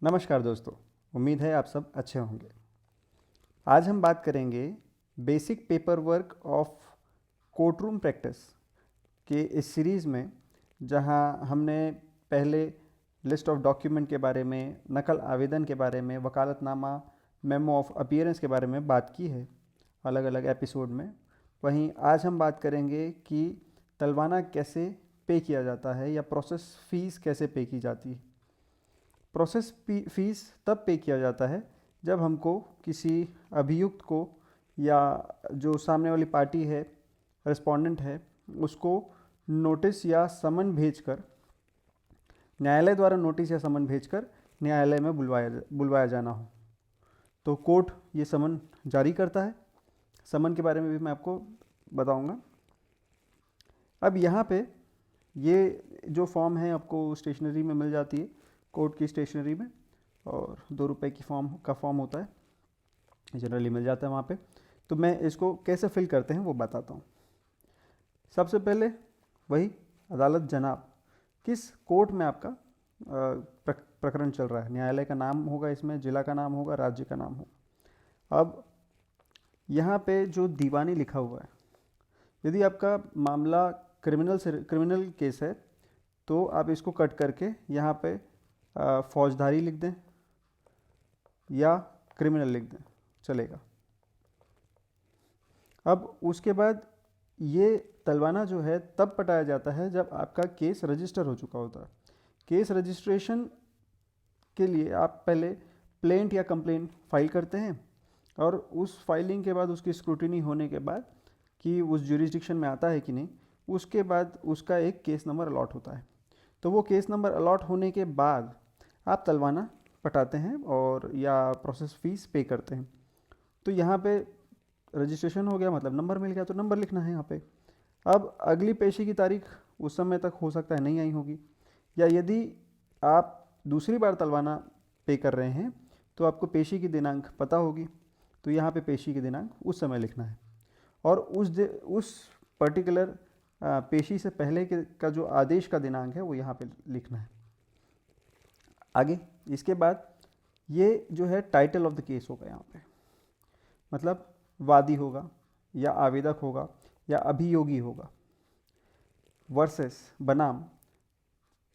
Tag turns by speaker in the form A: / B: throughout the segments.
A: नमस्कार दोस्तों, उम्मीद है आप सब अच्छे होंगे। आज हम बात करेंगे basic paper work of court room practice के इस सीरीज़ में, जहां हमने पहले लिस्ट ऑफ डॉक्यूमेंट के बारे में, नकल आवेदन के बारे में, वकालतनामा, मेमो ऑफ अपीयरेंस के बारे में बात की है अलग अलग एपिसोड में। वहीं आज हम बात करेंगे कि तलवाना कैसे पे किया जाता है या प्रोसेस फ़ीस कैसे पे की जाती है। प्रोसेस फीस तब पे किया जाता है जब हमको किसी अभियुक्त को या जो सामने वाली पार्टी है, रिस्पोंडेंट है, उसको नोटिस या समन भेजकर, न्यायालय द्वारा नोटिस या समन भेजकर न्यायालय में बुलवाया जाना हो तो कोर्ट ये समन जारी करता है। समन के बारे में भी मैं आपको बताऊंगा। अब यहाँ पे ये जो फॉर्म है आपको स्टेशनरी में मिल जाती है, कोर्ट की स्टेशनरी में, और 2 रुपये की फॉर्म होता है, जनरली मिल जाता है वहाँ पे। तो मैं इसको कैसे फिल करते हैं वो बताता हूँ। सबसे पहले वही अदालत जनाब, किस कोर्ट में आपका प्रकरण चल रहा है, न्यायालय का नाम होगा, इसमें जिला का नाम होगा, राज्य का नाम होगा। अब यहाँ पे जो दीवानी लिखा हुआ है, यदि आपका मामला क्रिमिनल केस है तो आप इसको कट करके यहाँ पे फौजदारी लिख दें या क्रिमिनल लिख दें, चलेगा। अब उसके बाद ये तलवाना जो है तब पटाया जाता है जब आपका केस रजिस्टर हो चुका होता है। केस रजिस्ट्रेशन के लिए आप पहले प्लेंट या कंप्लेंट फाइल करते हैं, और उस फाइलिंग के बाद उसकी स्क्रूटिनी होने के बाद कि उस ज्यूरिसडिक्शन में आता है कि नहीं, उसके बाद उसका एक केस नंबर अलॉट होता है। तो वो केस नंबर अलॉट होने के बाद आप तलवाना पटाते हैं और या प्रोसेस फीस पे करते हैं। तो यहाँ पे रजिस्ट्रेशन हो गया, मतलब नंबर मिल गया, तो नंबर लिखना है यहाँ पे। अब अगली पेशी की तारीख उस समय तक हो सकता है नहीं आई होगी, या यदि आप दूसरी बार तलवाना पे कर रहे हैं तो आपको पेशी की दिनांक पता होगी, तो यहाँ पे पेशी की दिनांक उस समय लिखना है, और उस पर्टिकुलर पेशी से पहले का जो आदेश का दिनांक है वो यहाँ पे लिखना है। आगे इसके बाद ये जो है टाइटल ऑफ द केस होगा यहाँ पे, मतलब वादी होगा या आवेदक होगा या अभियोगी होगा, वर्सेस बनाम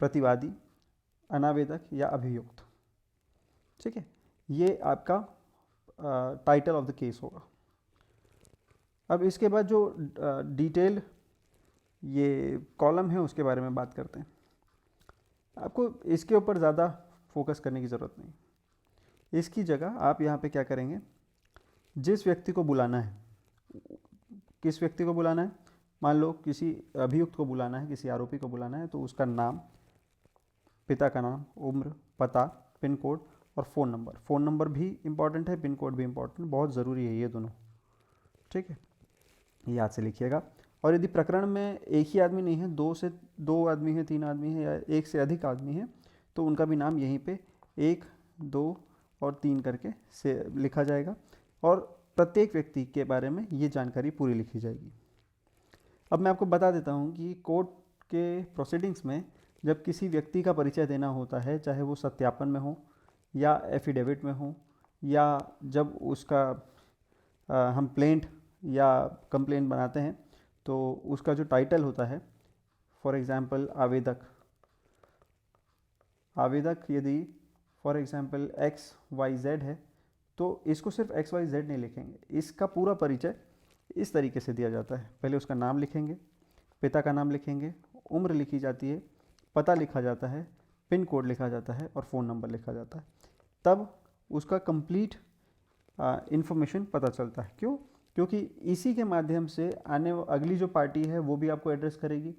A: प्रतिवादी, अनावेदक या अभियुक्त। ठीक है, ये आपका टाइटल ऑफ द केस होगा। अब इसके बाद जो डिटेल ये कॉलम है उसके बारे में बात करते हैं। आपको इसके ऊपर ज़्यादा फोकस करने की ज़रूरत नहीं। इसकी जगह आप यहाँ पे क्या करेंगे, जिस व्यक्ति को बुलाना है, किस व्यक्ति को बुलाना है, मान लो किसी अभियुक्त को बुलाना है, किसी आरोपी को बुलाना है, तो उसका नाम, पिता का नाम, उम्र, पता, पिन कोड और फ़ोन नंबर। फ़ोन नंबर भी इम्पॉर्टेंट है, पिन कोड भी इम्पॉर्टेंट, बहुत ज़रूरी है ये दोनों। ठीक है, याद से लिखिएगा। और यदि प्रकरण में एक ही आदमी नहीं है, दो आदमी है, 3 आदमी है, या एक से अधिक आदमी है, तो उनका भी नाम यहीं पे 1, 2 और 3 करके से लिखा जाएगा, और प्रत्येक व्यक्ति के बारे में ये जानकारी पूरी लिखी जाएगी। अब मैं आपको बता देता हूँ कि कोर्ट के प्रोसीडिंग्स में जब किसी व्यक्ति का परिचय देना होता है, चाहे वो सत्यापन में हो या एफिडेविट में हो, या जब उसका हम प्लेंट या कंप्लेंट बनाते हैं तो उसका जो टाइटल होता है, फॉर एग्ज़ाम्पल आवेदक यदि फॉर एग्ज़ाम्पल XYZ है, तो इसको सिर्फ XYZ नहीं लिखेंगे, इसका पूरा परिचय इस तरीके से दिया जाता है। पहले उसका नाम लिखेंगे, पिता का नाम लिखेंगे, उम्र लिखी जाती है, पता लिखा जाता है, पिन कोड लिखा जाता है और फ़ोन नंबर लिखा जाता है। तब उसका कंप्लीट इन्फॉर्मेशन पता चलता है। क्यों? क्योंकि इसी के माध्यम से अगली जो पार्टी है वो भी आपको एड्रेस करेगी,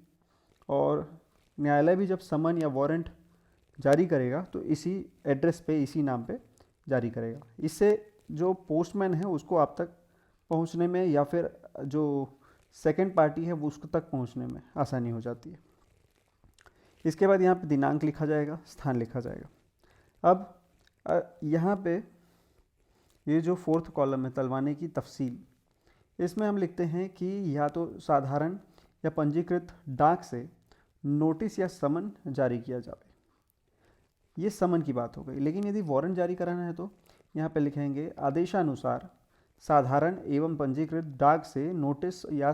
A: और न्यायालय भी जब समन या वारंट जारी करेगा तो इसी एड्रेस पे, इसी नाम पे जारी करेगा। इससे जो पोस्टमैन है उसको आप तक पहुंचने में, या फिर जो सेकंड पार्टी है वो उसको तक पहुंचने में आसानी हो जाती है। इसके बाद यहाँ पे दिनांक लिखा जाएगा, स्थान लिखा जाएगा। अब यहाँ पे ये जो 4th कॉलम है, तलवाने की तफसील, इसमें हम लिखते हैं कि या तो साधारण या पंजीकृत डाक से नोटिस या समन जारी किया जाए। ये समन की बात हो गई। लेकिन यदि वारंट जारी कराना है तो यहाँ पे लिखेंगे आदेशानुसार साधारण एवं पंजीकृत डाक से नोटिस या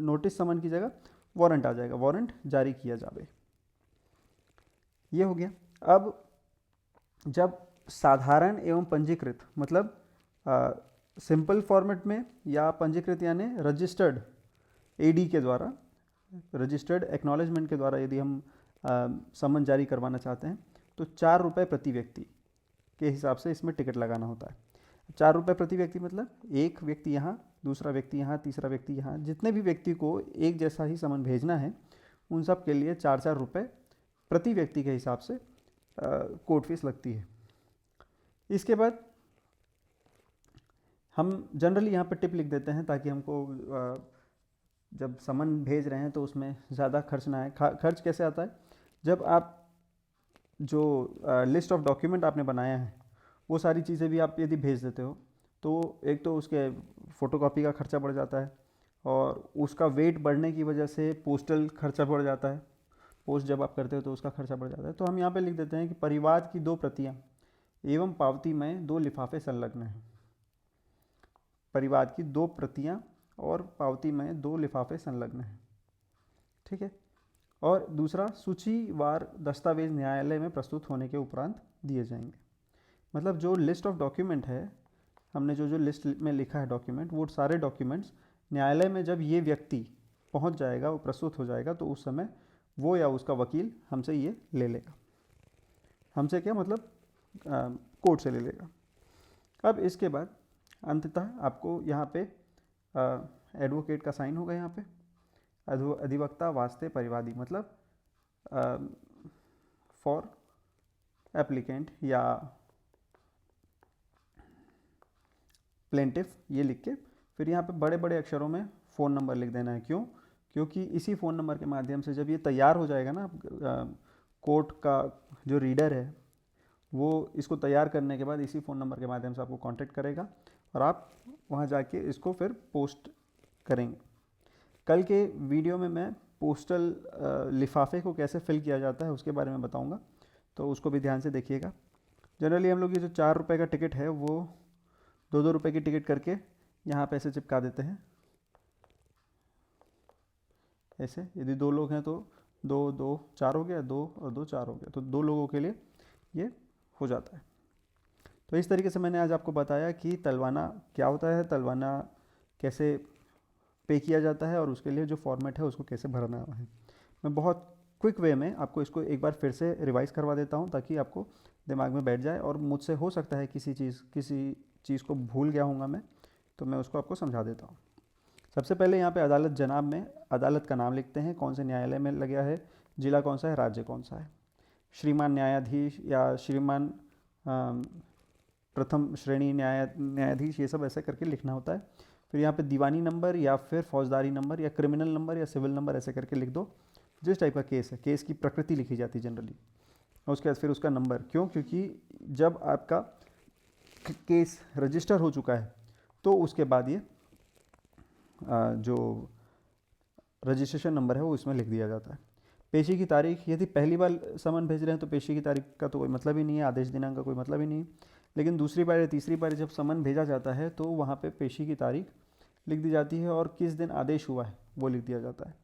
A: नोटिस समन की जगह वारंट आ जाएगा, वारंट जारी किया जावे। ये हो गया। अब जब साधारण एवं पंजीकृत मतलब सिंपल फॉर्मेट में या पंजीकृत यानी रजिस्टर्ड एडी के द्वारा, रजिस्टर्ड एक्नॉलेजमेंट के द्वारा यदि हम समन जारी करवाना चाहते हैं तो 4 रुपये प्रति व्यक्ति के हिसाब से इसमें टिकट लगाना होता है। 4 रुपये प्रति व्यक्ति मतलब एक व्यक्ति यहाँ, दूसरा व्यक्ति यहाँ, तीसरा व्यक्ति यहाँ, जितने भी व्यक्ति को एक जैसा ही समन भेजना है उन सब के लिए 4-4 रुपये प्रति व्यक्ति के हिसाब से कोर्ट फीस लगती है। इसके बाद हम जनरली यहाँ पर टिप लिख देते हैं ताकि हमको जब समन भेज रहे हैं तो उसमें ज़्यादा खर्च ना आए। खर्च कैसे आता है, जब आप जो लिस्ट ऑफ डॉक्यूमेंट आपने बनाया है वो सारी चीज़ें भी आप यदि भेज देते हो तो एक तो उसके फ़ोटोकॉपी का खर्चा बढ़ जाता है और उसका वेट बढ़ने की वजह से पोस्टल खर्चा बढ़ जाता है, पोस्ट जब आप करते हो तो उसका खर्चा बढ़ जाता है। तो हम यहाँ पे लिख देते हैं कि परिवाद की 2 प्रतियाँ एवं पावती में 2 लिफाफे संलग्न हैं। परिवाद की 2 प्रतियाँ और पावती में 2 लिफाफे संलग्न हैं, ठीक है। और दूसरा, सूचीवार दस्तावेज न्यायालय में प्रस्तुत होने के उपरांत दिए जाएंगे। मतलब जो लिस्ट ऑफ डॉक्यूमेंट है, हमने जो लिस्ट में लिखा है डॉक्यूमेंट, वो सारे डॉक्यूमेंट्स न्यायालय में जब ये व्यक्ति पहुंच जाएगा, वो प्रस्तुत हो जाएगा, तो उस समय वो या उसका वकील हमसे ये ले लेगा। हमसे क्या मतलब, कोर्ट से ले लेगा। अब इसके बाद अंततः आपको यहाँ पे एडवोकेट का साइन होगा। यहाँ पे अधिवक्ता वास्ते परिवादी मतलब फॉर एप्लीकेंट या प्लेंटिफ, ये लिख के फिर यहाँ पे बड़े बड़े अक्षरों में फ़ोन नंबर लिख देना है। क्यों? क्योंकि इसी फ़ोन नंबर के माध्यम से जब ये तैयार हो जाएगा ना, कोर्ट का जो रीडर है वो इसको तैयार करने के बाद इसी फ़ोन नंबर के माध्यम से आपको कांटेक्ट करेगा और आप वहाँ जाके इसको फिर पोस्ट करेंगे। कल के वीडियो में मैं पोस्टल लिफाफे को कैसे फिल किया जाता है उसके बारे में बताऊंगा, तो उसको भी ध्यान से देखिएगा। जनरली हम लोग ये जो 4 रुपये का टिकट है वो 2-2 रुपये की टिकट करके यहाँ पे ऐसे चिपका देते हैं, ऐसे। यदि 2 लोग हैं तो 2-2 4 हो गया, 2 और 2 4 हो गया, तो 2 लोगों के लिए ये हो जाता है। तो इस तरीके से मैंने आज आपको बताया कि तलवाना क्या होता है, तलवाना कैसे पे किया जाता है और उसके लिए जो फॉर्मेट है उसको कैसे भरना है। मैं बहुत क्विक वे में आपको इसको एक बार फिर से रिवाइज़ करवा देता हूँ ताकि आपको दिमाग में बैठ जाए, और मुझसे हो सकता है किसी चीज़ को भूल गया हूँगा मैं, तो मैं उसको आपको समझा देता हूँ। सबसे पहले यहाँ पे अदालत जनाब में अदालत का नाम लिखते हैं, कौन से न्यायालय में लगा है, जिला कौन सा है, राज्य कौन सा है। श्रीमान न्यायाधीश या श्रीमान प्रथम श्रेणी न्यायाधीश, ये सब ऐसे करके लिखना होता है। फिर यहाँ पे दीवानी नंबर या फिर फौजदारी नंबर या क्रिमिनल नंबर या सिविल नंबर ऐसे करके लिख दो, जिस टाइप का केस है। केस की प्रकृति लिखी जाती है जनरली, और उसके बाद फिर उसका नंबर। क्यों? क्योंकि जब आपका केस रजिस्टर हो चुका है तो उसके बाद ये जो रजिस्ट्रेशन नंबर है वो इसमें लिख दिया जाता है। पेशी की तारीख, यदि पहली बार समन भेज रहे हैं तो पेशी की तारीख का तो कोई मतलब ही नहीं है, आदेश दिनांक का कोई मतलब ही नहीं है। लेकिन दूसरी बार या तीसरी बार जब समन भेजा जाता है तो वहाँ पे पेशी की तारीख लिख दी जाती है और किस दिन आदेश हुआ है वो लिख दिया जाता है।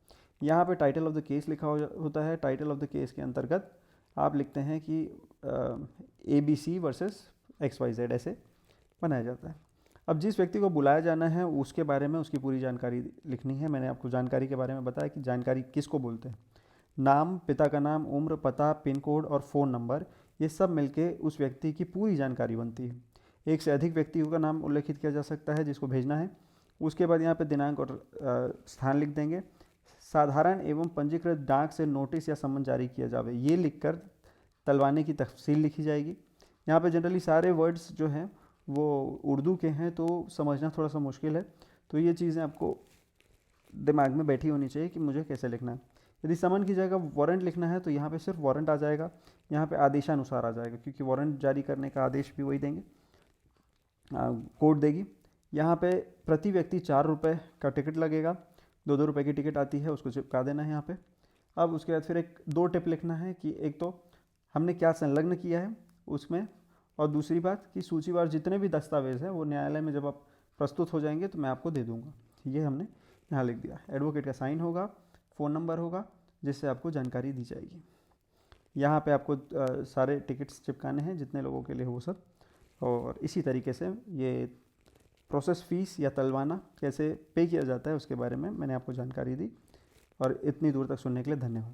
A: यहाँ पे टाइटल ऑफ द केस लिखा होता है। टाइटल ऑफ द केस के अंतर्गत आप लिखते हैं कि ABC वर्सेस XYZ ऐसे बनाया जाता है। अब जिस व्यक्ति को बुलाया जाना है उसके बारे में उसकी पूरी जानकारी लिखनी है। मैंने आपको जानकारी के बारे में बताया कि जानकारी किसको बोलते हैं। नाम, पिता का नाम, उम्र, पता, पिन कोड और फ़ोन नंबर, ये सब मिलके उस व्यक्ति की पूरी जानकारी बनती है। एक से अधिक व्यक्तियों का नाम उल्लेखित किया जा सकता है जिसको भेजना है। उसके बाद यहाँ पे दिनांक और स्थान लिख देंगे। साधारण एवं पंजीकृत डाक से नोटिस या सम्मन जारी किया जावे, ये लिखकर तलवाने की तफसील लिखी जाएगी। यहाँ पे जनरली सारे वर्ड्स जो हैं वो उर्दू के हैं तो समझना थोड़ा सा मुश्किल है, तो ये चीज़ें आपको दिमाग में बैठी होनी चाहिए कि मुझे कैसे लिखना है। यदि समन की जगह वारंट लिखना है तो यहाँ पे सिर्फ वारंट आ जाएगा, यहाँ पे आदेशानुसार आ जाएगा, क्योंकि वारंट जारी करने का आदेश भी वही देंगे, कोर्ट देगी। यहाँ पे प्रति व्यक्ति 4 रुपये का टिकट लगेगा, 2-2 रुपये की टिकट आती है, उसको चिपका देना है यहाँ पे। अब उसके बाद फिर 2 टिप लिखना है कि एक तो हमने क्या संलग्न किया है उसमें, और दूसरी बात कि सूचीवार जितने भी दस्तावेज हैं वो न्यायालय में जब आप प्रस्तुत हो जाएंगे तो मैं आपको दे दूंगा। ये हमने यहाँ लिख दिया। एडवोकेट का साइन होगा, फ़ोन नंबर होगा जिससे आपको जानकारी दी जाएगी। यहाँ पे आपको सारे टिकट्स चिपकाने हैं जितने लोगों के लिए हो सब, और इसी तरीके से ये प्रोसेस फ़ीस या तलवाना कैसे पे किया जाता है उसके बारे में मैंने आपको जानकारी दी। और इतनी दूर तक सुनने के लिए धन्यवाद।